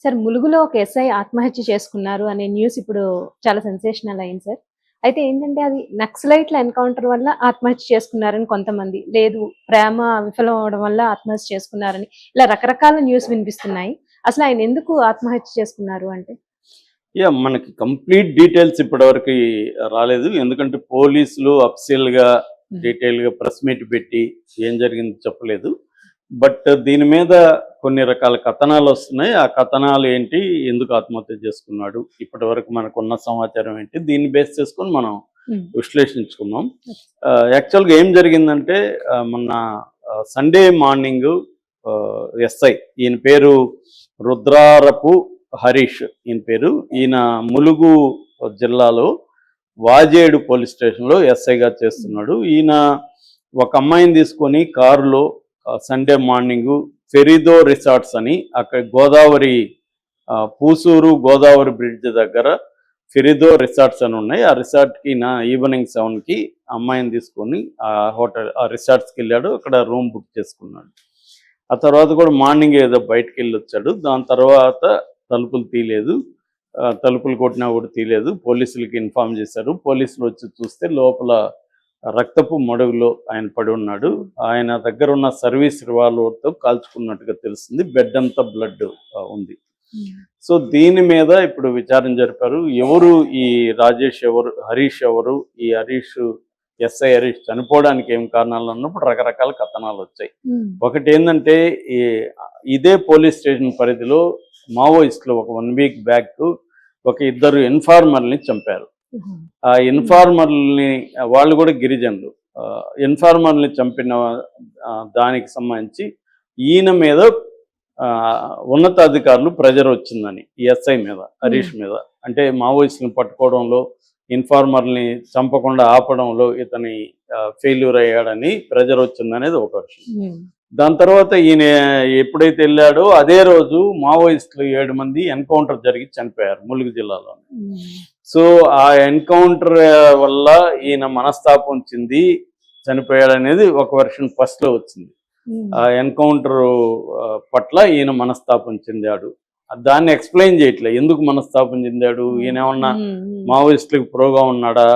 Sir ములుగులో ఒక SI ఆత్మహత్య చేసుకున్నారు అనే న్యూస్ ఇప్పుడు చాలా సెన్సేషనల్ అయింది సార్. అయితే ఏంటంటే అది నక్సలైట్ల ఎన్కౌంటర్ వల్ల ఆత్మహత్య చేసుకున్నారని కొంతమంది, లేదు ప్రేమ విఫలం అవ్వడం వల్ల ఆత్మహత్య చేసుకున్నారని ఇలా రకరకాల న్యూస్ వినిపిస్తున్నాయి. అసలు ఆయన ఎందుకు ఆత్మహత్య చేసుకున్నారు అంటే? మనకి కంప్లీట్ డీటెయిల్స్ ఇప్పటివరకు రాలేదు. ఎందుకంటే పోలీసులు అఫీషియల్‌గా డీటెయిల్‌గా ప్రెస్ మీట్ పెట్టి ఏం జరిగిందో చెప్పలేదు. బట్ దీని మీద కొన్ని రకాల కథనాలు వస్తున్నాయి. ఆ కథనాలు ఏంటి? ఎందుకు ఆత్మహత్య చేసుకున్నాడు? ఇప్పటివరకు మనకున్న సమాచారం ఏంటి? దీన్ని బేస్ చేసుకొని మనం విశ్లేషించుకుందాం. యాక్చువల్‌గా ఏం జరిగిందంటే మొన్న సండే మార్నింగు ఎస్ఐ ఈయన పేరు రుద్రారపు హరీష్ ఈయన పేరు. ఈయన ములుగు జిల్లాలో వాజేడు పోలీస్ స్టేషన్లో ఎస్ఐగా చేస్తున్నాడు. ఈయన ఒక అమ్మాయిని తీసుకొని కారులో సండే మార్నింగు ఫెరిదో రిసార్ట్స్ అని అక్కడ గోదావరి పూసూరు గోదావరి బ్రిడ్జ్ దగ్గర ఫెరిదో రిసార్ట్స్ అని ఉన్నాయి. ఆ రిసార్ట్కి ఈవినింగ్ 7కి అమ్మాయిని తీసుకొని ఆ రిసార్ట్స్కి వెళ్ళాడు. అక్కడ రూమ్ బుక్ చేసుకున్నాడు. ఆ తర్వాత కూడా మార్నింగ్ ఏదో బయటకు వెళ్ళి వచ్చాడు. దాని తర్వాత తలుపులు తీయలేదు, తలుపులు కొట్టినా కూడా తీయలేదు. పోలీసులకి ఇన్ఫార్మ్ చేశారు. పోలీసులు వచ్చి చూస్తే లోపల రక్తపు మడుగులో ఆయన పడి ఉన్నాడు. ఆయన దగ్గర ఉన్న సర్వీస్ రివాల్వర్తో కాల్చుకున్నట్టుగా తెలిసింది. బెడ్ అంతా బ్లడ్ ఉంది. సో దీని మీద ఇప్పుడు విచారణ జరిపారు. ఎవరు ఈ రాజేష్, ఎవరు హరీష్, ఎవరు ఈ హరీష్, ఎస్ఐ హరీష్ చనిపోవడానికి ఏం కారణాలు అన్నప్పుడు రకరకాల కథనాలు వచ్చాయి. ఒకటి ఏంటంటే ఇదే పోలీస్ స్టేషన్ పరిధిలో మావోయిస్టులు ఒక 1 వీక్ బ్యాక్ ఒక ఇద్దరు ఇన్ఫార్మర్ని చంపారు. ఆ ఇన్ఫార్మర్ని, వాళ్ళు కూడా గిరిజనులు, ఇన్ఫార్మర్ని చంపిన దానికి సంబంధించి ఈయన మీద ఉన్నతాధికారులు ప్రెజర్ వచ్చిందని ఈ ఎస్ఐ మీద, హరీష్ మీద. అంటే మావోయిస్టులను పట్టుకోవడంలో, ఇన్ఫార్మర్ని చంపకుండా ఆపడంలో ఇతని ఫెయిల్యూర్ అయ్యాడని ప్రెజర్ వచ్చిందనేది ఒక విషయం. దాని తర్వాత ఈయన ఎప్పుడైతే వెళ్ళాడో అదే రోజు మావోయిస్టులు 7 మంది ఎన్కౌంటర్ జరిగి చనిపోయారు ములుగు జిల్లాలో. సో ఆ ఎన్కౌంటర్ వల్ల ఈయన మనస్తాపం చెంది చనిపోయాడు అనేది ఒక వెర్షన్ ఫస్ట్లో వచ్చింది. ఆ ఎన్కౌంటర్ పట్ల ఈయన మనస్తాపం చెందాడు. దాన్ని ఎక్స్ప్లెయిన్ చేయట్లే, ఎందుకు మనస్తాపం చెందాడు, ఈయన ఏమన్నా మావోయిస్టులకు ప్రోగా ఉన్నాడా?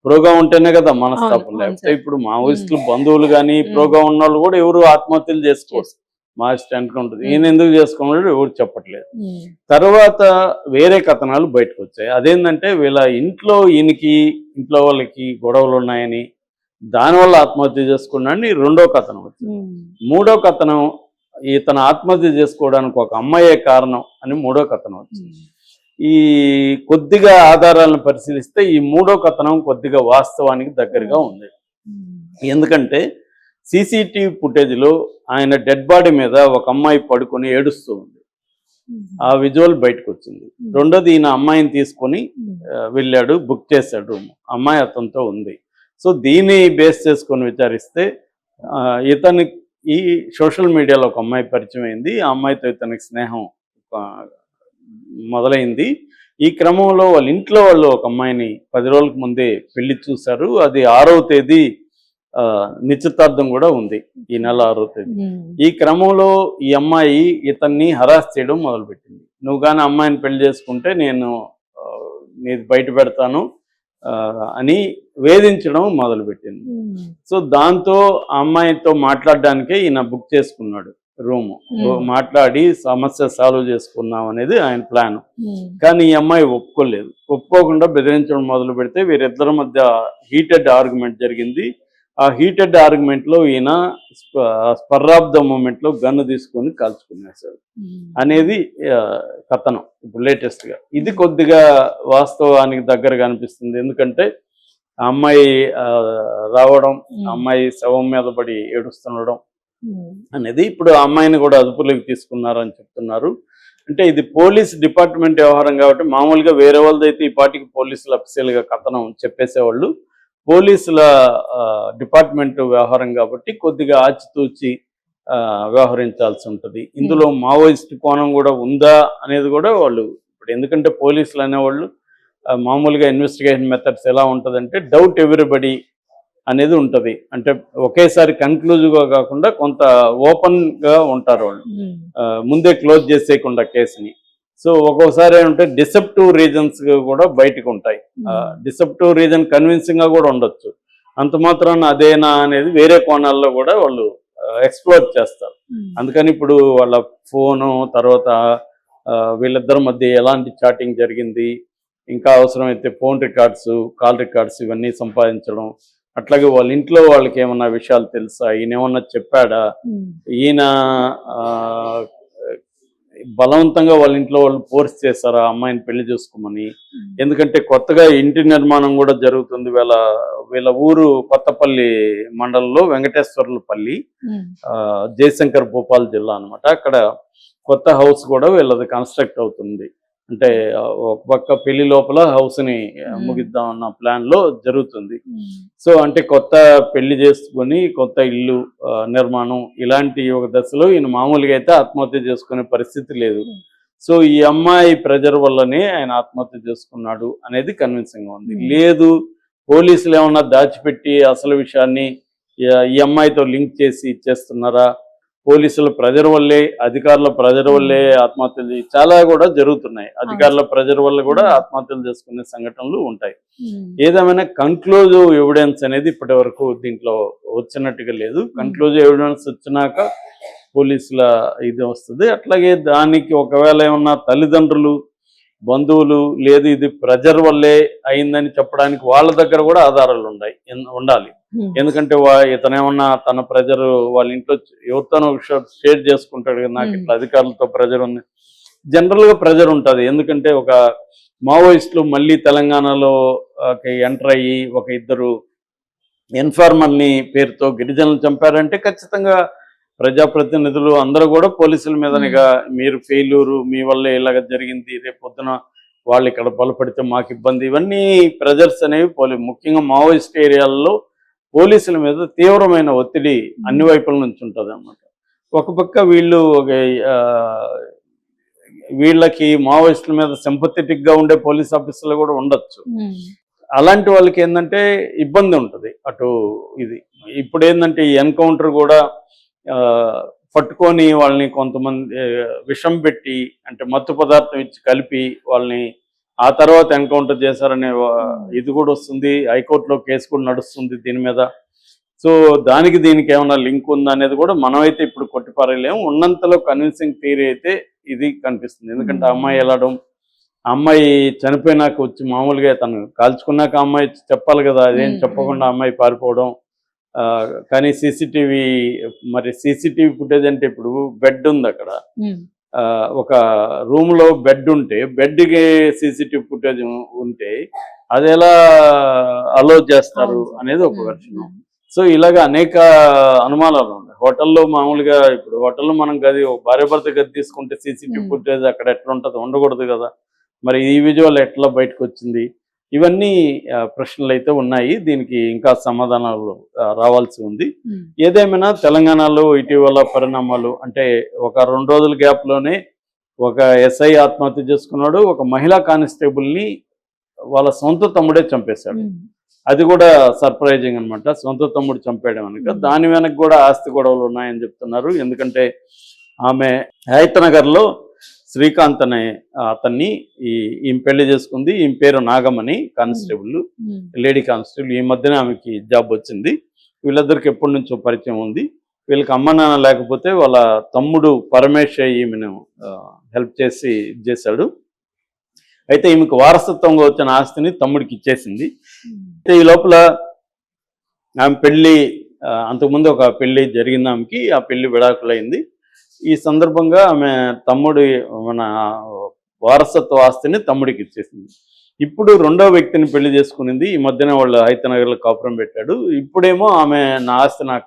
ప్రోగా ఉంటేనే కదా మనస్తాపం. లేకపోతే ఇప్పుడు మావోయిస్టులు బంధువులు కానీ ప్రోగా ఉన్న వాళ్ళు కూడా ఎవరు ఆత్మహత్యలు చేసుకోవచ్చు. మావోయిస్ట్ ఎన్కౌంటర్ ఈయన ఎందుకు చేసుకున్నాడు ఎవరు చెప్పట్లేదు. తర్వాత వేరే కథనాలు బయటకు వచ్చాయి. అదేంటంటే వీళ్ళ ఇంట్లో వాళ్ళకి గొడవలు ఉన్నాయని, దానివల్ల ఆత్మహత్య చేసుకున్నాడని రెండో కథనం వచ్చింది. మూడో కథనం ఇతను ఆత్మహత్య చేసుకోవడానికి ఒక అమ్మాయే కారణం అని మూడో కథనం వచ్చింది. ఈ కొద్దిగా ఆధారాలను పరిశీలిస్తే ఈ మూడో కథనం కొద్దిగా వాస్తవానికి దగ్గరగా ఉంది. ఎందుకంటే సీసీటీవీ ఫుటేజ్లో ఆయన డెడ్ బాడీ మీద ఒక అమ్మాయి పడుకొని ఏడుస్తూ ఉంది. ఆ విజువల్ బయటకు వచ్చింది. రెండోది ఈయన అమ్మాయిని తీసుకొని వెళ్ళాడు, బుక్ చేశాడు రూమ్. అమ్మాయి అతనితో ఉంది. సో దీన్ని బేస్ చేసుకొని విచారిస్తే ఈ సోషల్ మీడియాలో ఒక అమ్మాయి పరిచయం అయింది. ఆ అమ్మాయితో ఇతనికి స్నేహం మొదలైంది. ఈ క్రమంలో వాళ్ళ ఇంట్లో వాళ్ళు ఒక అమ్మాయిని 10 రోజులకు ముందే పెళ్లి చూశారు. అది 6వ తేదీ నిశ్చితార్థం కూడా ఉంది, ఈ నెల 6వ తేదీ. ఈ క్రమంలో ఈ అమ్మాయి ఇతన్ని హరాస్ చేయడం మొదలుపెట్టింది. నువ్వు కానీ అమ్మాయిని పెళ్లి చేసుకుంటే నేను నీది బయట పెడతాను అని వేధించడం మొదలుపెట్టింది. సో దాంతో ఆ అమ్మాయితో మాట్లాడడానికే ఈయన బుక్ చేసుకున్నాడు రూము. మాట్లాడి సమస్య సాల్వ్ చేసుకుందాం అనేది ఆయన ప్లాన్. కానీ ఈ అమ్మాయి ఒప్పుకోలేదు. ఒప్పుకోకుండా బెదిరించడం మొదలు పెడితే వీరిద్దరి మధ్య హీటెడ్ ఆర్గ్యుమెంట్ జరిగింది. ఆ హీటెడ్ ఆర్గ్యుమెంట్లో ఈయన స్పర్ ఆఫ్ ద మూమెంట్లో గన్ను తీసుకొని కాల్చుకునేసాడు అనేది కథనం ఇప్పుడు లేటెస్ట్గా. ఇది కొద్దిగా వాస్తవానికి దగ్గరగా అనిపిస్తుంది. ఎందుకంటే ఆ అమ్మాయి రావడం, అమ్మాయి శవం మీద పడి ఏడుస్తుండడం అనేది. ఇప్పుడు ఆ అమ్మాయిని కూడా అదుపులోకి తీసుకున్నారని చెప్తున్నారు. అంటే ఇది పోలీస్ డిపార్ట్మెంట్ వ్యవహారం కాబట్టి మామూలుగా వేరే వాళ్ళదైతే ఈ పార్టీకి పోలీసులు అఫీషియల్గా కథనం చెప్పేసేవాళ్ళు. పోలీసుల డిపార్ట్మెంట్ వ్యవహారం కాబట్టి కొద్దిగా ఆచితూచి వ్యవహరించాల్సి ఉంటుంది. ఇందులో మావోయిస్ట్ కోణం కూడా ఉందా అనేది కూడా వాళ్ళు ఇప్పుడు, ఎందుకంటే పోలీసులు అనేవాళ్ళు మామూలుగా ఇన్వెస్టిగేషన్ మెథడ్స్ ఎలా ఉంటుందంటే డౌట్ ఎవ్రీబడి అనేది ఉంటుంది. అంటే ఒకేసారి కన్క్లూజివ్గా కాకుండా కొంత ఓపెన్గా ఉంటారు వాళ్ళు, ముందే క్లోజ్ చేసేయకుండా కేసుని. సో ఒక్కోసారి ఏమంటే డిసెప్టివ్ రీజన్స్ కూడా బయటకు ఉంటాయి. డిసెప్టివ్ రీజన్ కన్విన్సింగ్ గా కూడా ఉండొచ్చు. అంత మాత్రాన అదేనా అనేది వేరే కోణాల్లో కూడా వాళ్ళు ఎక్స్ప్లోర్ చేస్తారు. అందుకని ఇప్పుడు వాళ్ళ ఫోను తర్వాత వీళ్ళిద్దరి మధ్య ఎలాంటి చాటింగ్ జరిగింది, ఇంకా అవసరమైతే ఫోన్ రికార్డ్స్, కాల్ రికార్డ్స్ ఇవన్నీ సంపాదించడం. అట్లాగే వాళ్ళ ఇంట్లో వాళ్ళకి ఏమన్నా విషయాలు తెలుసా, ఈయన ఏమన్నా చెప్పాడా, ఈయన బలవంతంగా వాళ్ళ ఇంట్లో వాళ్ళు ఫోర్స్ చేశారా అమ్మాయిని పెళ్లి చేసుకోమని. ఎందుకంటే కొత్తగా ఇంటి నిర్మాణం కూడా జరుగుతుంది. వీళ్ళ ఊరు కొత్తపల్లి మండలంలో వెంకటేశ్వర్లపల్లి, జయశంకర్ భూపాల్ జిల్లా అన్నమాట. అక్కడ కొత్త హౌస్ కూడా వీళ్ళది కన్స్ట్రక్ట్ అవుతుంది. అంటే ఒక పక్క పెళ్లి లోపల హౌస్ ని ముగిద్దాం అన్న ప్లాన్ లో జరుగుతుంది. సో అంటే కొత్త పెళ్లి చేసుకుని కొత్త ఇల్లు నిర్మాణం ఇలాంటి ఒక దశలో ఈయన మామూలుగా అయితే ఆత్మహత్య చేసుకునే పరిస్థితి లేదు. సో ఈ అమ్మాయి ప్రెజర్ వల్లనే ఆయన ఆత్మహత్య చేసుకున్నాడు అనేది కన్విన్సింగ్ గా ఉంది. లేదు పోలీసులు ఏమన్నా దాచిపెట్టి అసలు విషయాన్ని ఈ అమ్మాయితో లింక్ చేసి ఇచ్చేస్తున్నారా, పోలీసుల ప్రెజర్ వల్లే, అధికారుల ప్రెజర్ వల్లే ఆత్మహత్యలు చాలా కూడా జరుగుతున్నాయి. అధికారుల ప్రెజర్ వల్ల కూడా ఆత్మహత్యలు చేసుకునే సంఘటనలు ఉంటాయి. ఏదేమైనా కన్క్లూజివ్ ఎవిడెన్స్ అనేది ఇప్పటి వరకు దీంట్లో వచ్చినట్టుగా లేదు. కన్క్లూజివ్ ఎవిడెన్స్ వచ్చినాక పోలీసుల ఇది వస్తుంది. అట్లాగే దానికి ఒకవేళ ఏమన్నా తల్లిదండ్రులు, బంధువులు లేదు ఇది ప్రెజర్ వల్లే అయిందని చెప్పడానికి వాళ్ళ దగ్గర కూడా ఆధారాలు ఉండాలి. ఎందుకంటే ఇతనేమన్నా తన ప్రెజర్ వాళ్ళ ఇంట్లో ఎవరితోనో షేర్ చేసుకుంటాడు కదా, నాకు ఇట్లా అధికారులతో ప్రెజర్ ఉంది. జనరల్ గా ప్రెజర్ ఉంటుంది. ఎందుకంటే ఒక మావోయిస్టులు మళ్ళీ తెలంగాణలో ఎంటర్ అయ్యి ఒక ఇద్దరు ఇన్ఫార్మర్ని పేరుతో గిరిజనులు చంపారంటే ఖచ్చితంగా ప్రజాప్రతినిధులు అందరూ కూడా పోలీసుల మీదనిగా మీరు ఫెయిల్యూరు, మీ వల్ల ఇలాగ జరిగింది, రేపు పొద్దున వాళ్ళు ఇక్కడ బలపడితే మాకు ఇబ్బంది, ఇవన్నీ ప్రెజర్స్ అనేవి ముఖ్యంగా మావోయిస్ట్ ఏరియాల్లో పోలీసుల మీద తీవ్రమైన ఒత్తిడి అన్ని వైపుల నుంచి ఉంటుంది అన్నమాట. ఒక పక్క వీళ్ళకి మావోయిస్టుల మీద సింపథెటిక్ గా ఉండే పోలీస్ ఆఫీసర్లు కూడా ఉండొచ్చు. అలాంటి వాళ్ళకి ఏంటంటే ఇబ్బంది ఉంటుంది అటు ఇది. ఇప్పుడు ఏంటంటే ఈ ఎన్కౌంటర్ కూడా పట్టుకొని వాళ్ళని కొంతమంది విషం పెట్టి అంటే మత్తు పదార్థం ఇచ్చి కలిపి వాళ్ళని ఆ తర్వాత ఎన్కౌంటర్ చేశారనే ఇది కూడా వస్తుంది. హైకోర్టులో కేసు కూడా నడుస్తుంది దీని మీద. సో దీనికి ఏమైనా లింక్ ఉందా అనేది కూడా మనమైతే ఇప్పుడు కొట్టిపారేయలేము. ఉన్నంతలో కన్విన్సింగ్ థియరీ అయితే ఇది కనిపిస్తుంది. ఎందుకంటే అమ్మాయి వెళ్ళడం, అమ్మాయి చనిపోయినాక వచ్చి మామూలుగా తను కాల్చుకున్నాక అమ్మాయి చెప్పాలి కదా, అదేం చెప్పకుండా అమ్మాయి పారిపోవడం. కానీ సీసీటీవీ ఫుటేజ్ అంటే ఇప్పుడు బెడ్ ఉంది అక్కడ, ఒక రూమ్ లో బెడ్ ఉంటే బెడ్కి సీసీటీవీ ఫుటేజ్ ఉంటే అది ఎలా అలో చేస్తారు అనేది ఒక వెర్షన్. సో ఇలాగ అనేక అనుమానాలు ఉన్నాయి. హోటల్లో మామూలుగా ఇప్పుడు హోటల్లో మనం గది భార్య భర్త గది తీసుకుంటే సీసీటీవీ ఫుటేజ్ అక్కడ ఎట్లా ఉంటుంది, ఉండకూడదు కదా, మరి ఈ విజువల్ ఎట్లా బయటకు వచ్చింది, ఇవన్నీ ప్రశ్నలు అయితే ఉన్నాయి. దీనికి ఇంకా సమాధానాలు రావాల్సి ఉంది. ఏదేమైనా తెలంగాణలో ఇటీవల పరిణామాలు అంటే ఒక 2 రోజుల గ్యాప్ లోనే ఒక ఎస్ఐ ఆత్మహత్య చేసుకున్నాడు, ఒక మహిళా కానిస్టేబుల్ని వాళ్ళ సొంత తమ్ముడే చంపేశాడు. అది కూడా సర్ప్రైజింగ్ అనమాట. సొంత తమ్ముడు చంపేయడం కనుక దాని వెనక కూడా ఆస్తి గొడవలు ఉన్నాయని చెప్తున్నారు. ఎందుకంటే ఆమె హైతనగర్లో శ్రీకాంత్ అనే అతన్ని ఈమె పెళ్లి చేసుకుంది. ఈమె పేరు నాగమణి, కానిస్టేబుల్, లేడీ కానిస్టేబుల్. ఈ మధ్యన ఆమెకి జాబ్ వచ్చింది. వీళ్ళిద్దరికి ఎప్పటి నుంచో పరిచయం ఉంది. వీళ్ళకి అమ్మ నాన్న లేకపోతే వాళ్ళ తమ్ముడు పరమేశ్ ఈమెను హెల్ప్ చేసి చేశాడు. అయితే ఈమెకు వారసత్వంగా వచ్చిన ఆస్తిని తమ్ముడికి ఇచ్చేసింది. ఈ లోపల ఆమె పెళ్లి, అంతకుముందు ఒక పెళ్లి జరిగింది ఆమెకి, ఆ పెళ్లి విడాకులైంది. ఈ సందర్భంగా ఆమె మన వారసత్వ ఆస్తిని తమ్ముడికి ఇచ్చేసింది. ఇప్పుడు 2వ వ్యక్తిని పెళ్లి చేసుకునింది. ఈ మధ్యన వాళ్ళు హైతనగర్లో కాపురం పెట్టాడు. ఇప్పుడేమో ఆమె నా ఆస్తి నాకు